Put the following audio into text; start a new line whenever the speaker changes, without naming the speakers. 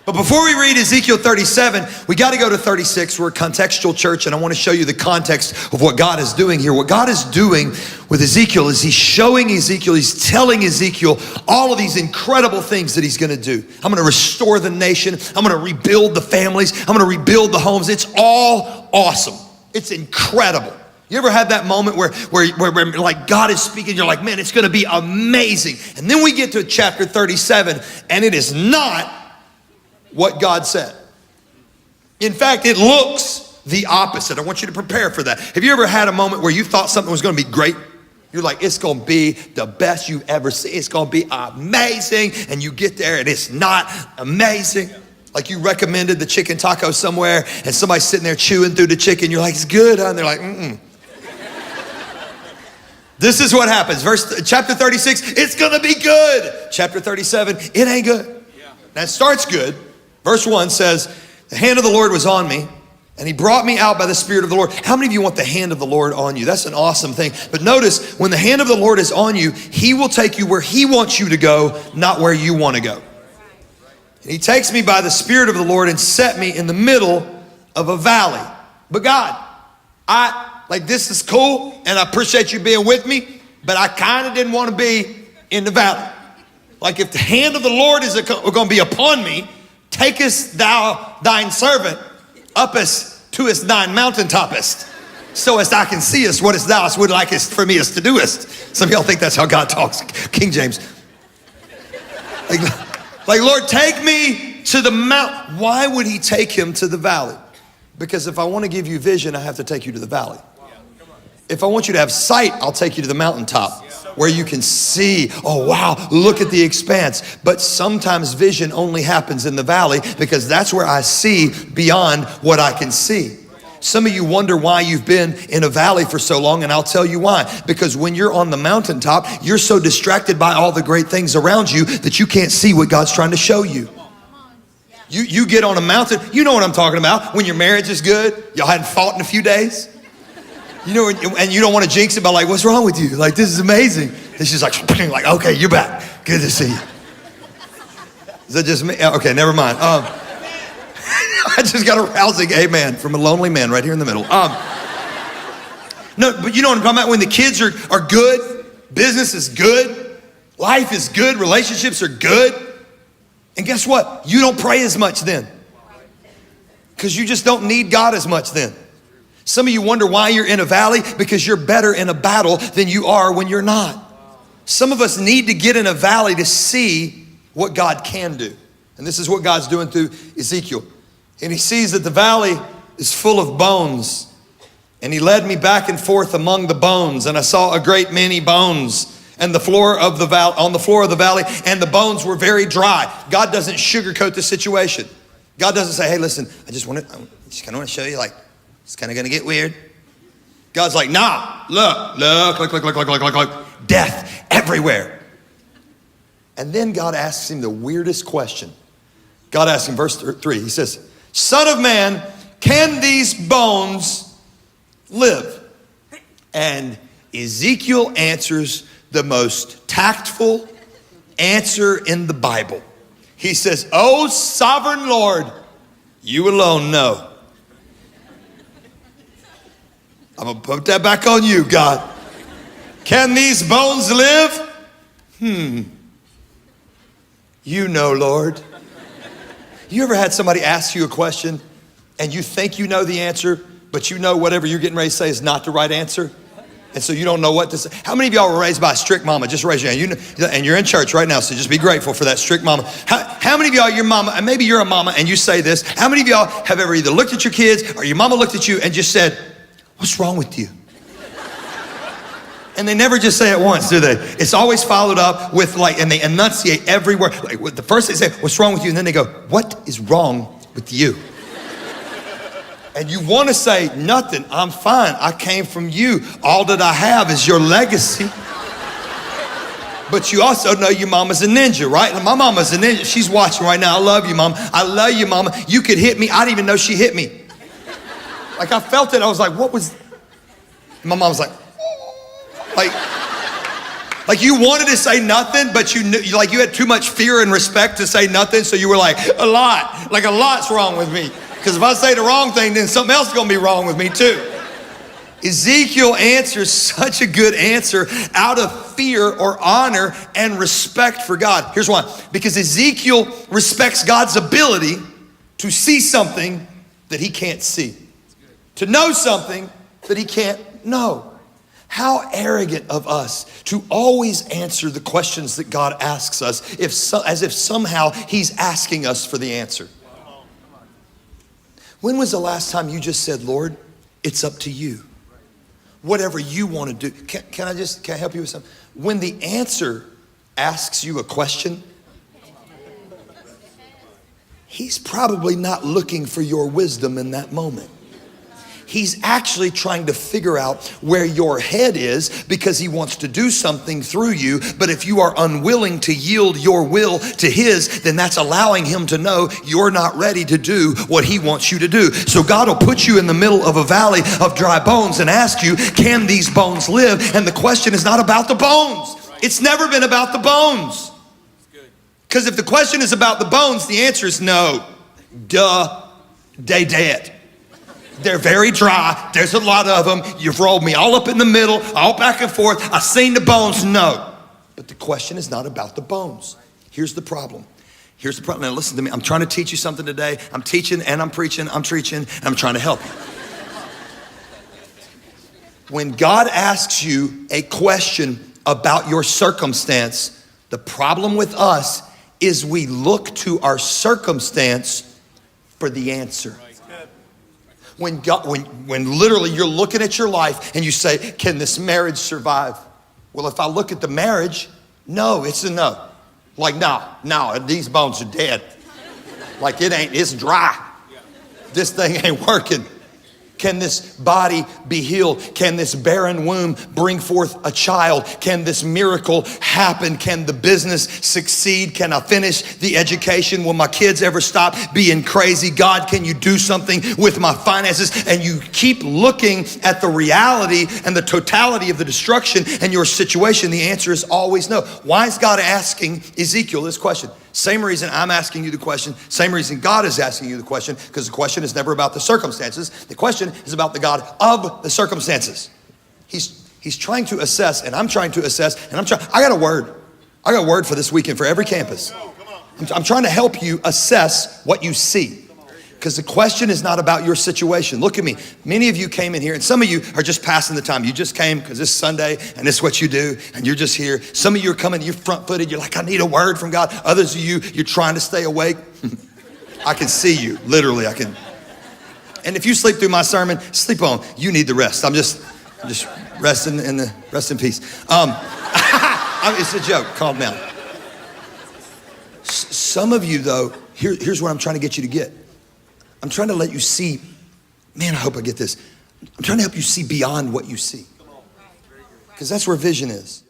But before we read Ezekiel 37, we got to go to 36. We're a contextual church, and I want to show you the context of what God is doing here. What God is doing with Ezekiel is he's showing Ezekiel, he's telling Ezekiel all of these incredible things that he's going to do. I'm going to restore the nation. I'm going to rebuild the families. I'm going to rebuild the homes. It's all awesome. It's incredible. You ever had that moment where like God is speaking, you're like, man, it's going to be amazing. And then we get to chapter 37, and it is not what God said. In fact, it looks the opposite. I want you to prepare for that. Have you ever had a moment where you thought something was going to be great? You're like, it's going to be the best you've ever seen. It's going to be amazing. And you get there and it's not amazing. Like you recommended the chicken taco somewhere and somebody's sitting there chewing through the chicken. You're like, it's good, huh? And they're like, mm-mm. This is what happens. Chapter 36, it's going to be good. Chapter 37, it ain't good. Now it starts good. Verse 1 says, the hand of the Lord was on me, and he brought me out by the Spirit of the Lord. How many of you want the hand of the Lord on you? That's an awesome thing. But notice, when the hand of the Lord is on you, he will take you where he wants you to go, not where you want to go. And he takes me by the Spirit of the Lord and set me in the middle of a valley. But God, this is cool, and I appreciate you being with me, but I kind of didn't want to be in the valley. Like if the hand of the Lord is going to be upon me, takest thou thine servant uppest to us thine mountaintopest, so as I can see us what is thou would like us for me as to doest. Some of y'all think that's how God talks, King James. Like Lord, take me to the mount. Why would he take him to the valley? Because if I want to give you vision, I have to take you to the valley. If I want you to have sight, I'll take you to the mountaintop where you can see, oh wow, look at the expanse. But sometimes vision only happens in the valley because that's where I see beyond what I can see. Some of you wonder why you've been in a valley for so long, and I'll tell you why. Because when you're on the mountaintop, you're so distracted by all the great things around you that you can't see what God's trying to show you. You get on a mountain, you know what I'm talking about. When your marriage is good, y'all hadn't fought in a few days. You know, and you don't want to jinx it by like, what's wrong with you? Like, this is amazing. It's just like, okay, you're back. Good to see you. Is that just me? Okay, never mind. I just got a rousing amen from a lonely man right here in the middle. No, but you know what I'm talking about? When the kids are good, business is good, life is good, relationships are good. And guess what? You don't pray as much then. Because you just don't need God as much then. Some of you wonder why you're in a valley, because you're better in a battle than you are when you're not. Some of us need to get in a valley to see what God can do. And this is what God's doing through Ezekiel. And he sees that the valley is full of bones. And he led me back and forth among the bones, and I saw a great many bones and the floor of the valley, on the floor of the valley, and the bones were very dry. God doesn't sugarcoat the situation. God doesn't say, hey, listen, I just kind of want to show you, like, it's kind of going to get weird. God's like, nah, look. Death everywhere. And then God asks him the weirdest question. God asks him, verse 3, he says, Son of man, can these bones live? And Ezekiel answers the most tactful answer in the Bible. He says, oh, sovereign Lord, you alone know. I'm going to put that back on you, God. Can these bones live? You know, Lord. You ever had somebody ask you a question and you think you know the answer, but you know whatever you're getting ready to say is not the right answer? And so you don't know what to say. How many of y'all were raised by a strict mama? Just raise your hand. You know, and you're in church right now, so just be grateful for that strict mama. How many of y'all, your mama, and maybe you're a mama and you say this, how many of y'all have ever either looked at your kids or your mama looked at you and just said, what's wrong with you? And they never just say it once, do they? It's always followed up with like, and they enunciate every word. Like the first they say, what's wrong with you? And then they go, what is wrong with you? And you want to say, nothing, I'm fine. I came from you. All that I have is your legacy. But you also know your mama's a ninja, right? And my mama's a ninja. She's watching right now. I love you, mama. I love you, mama. You could hit me. I didn't even know she hit me. Like I felt it. I was like, what was? My mom was like, Like you wanted to say nothing, but you knew, like you had too much fear and respect to say nothing. So you were like a lot's wrong with me. Because if I say the wrong thing, then something else is going to be wrong with me too. Ezekiel answers such a good answer out of fear or honor and respect for God. Here's why. Because Ezekiel respects God's ability to see something that he can't see. To know something that he can't know. How arrogant of us to always answer the questions that God asks us as if somehow he's asking us for the answer. When was the last time you just said, Lord, it's up to you? Whatever you want to do. Can I help you with something? When the answer asks you a question, he's probably not looking for your wisdom in that moment. He's actually trying to figure out where your head is because he wants to do something through you. But if you are unwilling to yield your will to his, then that's allowing him to know you're not ready to do what he wants you to do. So God will put you in the middle of a valley of dry bones and ask you, can these bones live? And the question is not about the bones. It's never been about the bones. Because if the question is about the bones, the answer is no. Duh, they dead. They're very dry. There's a lot of them. You've rolled me all up in the middle, all back and forth. I've seen the bones. No. But the question is not about the bones. Here's the problem. Here's the problem. Now listen to me. I'm trying to teach you something today. I'm teaching and I'm preaching. I'm preaching and I'm trying to help you. When God asks you a question about your circumstance, the problem with us is we look to our circumstance for the answer. When literally you're looking at your life and you say, can this marriage survive? Well, if I look at the marriage, no, it's a no. Like, no, these bones are dead. Like it's dry. This thing ain't working. Can this body be healed? Can this barren womb bring forth a child? Can this miracle happen? Can the business succeed? Can I finish the education? Will my kids ever stop being crazy? God, can you do something with my finances? And you keep looking at the reality and the totality of the destruction and your situation. The answer is always no. Why is God asking Ezekiel this question? Same reason I'm asking you the question, same reason God is asking you the question, because the question is never about the circumstances. The question is about the God of the circumstances. He's trying to assess, and I'm trying to assess, and I got a word. I got a word for this weekend for every campus. I'm trying to help you assess what you see. Because the question is not about your situation. Look at me. Many of you came in here, and some of you are just passing the time. You just came because it's Sunday, and this is what you do, and you're just here. Some of you are coming, you're front-footed. You're like, I need a word from God. Others of you, you're trying to stay awake. I can see you, literally. I can. And if you sleep through my sermon, sleep on. You need the rest. I'm just resting in the rest in peace. It's a joke. Calm down. Some of you, though, here's what I'm trying to get you to get. I'm trying to let you see, man, I hope I get this. I'm trying to help you see beyond what you see. Because that's where vision is.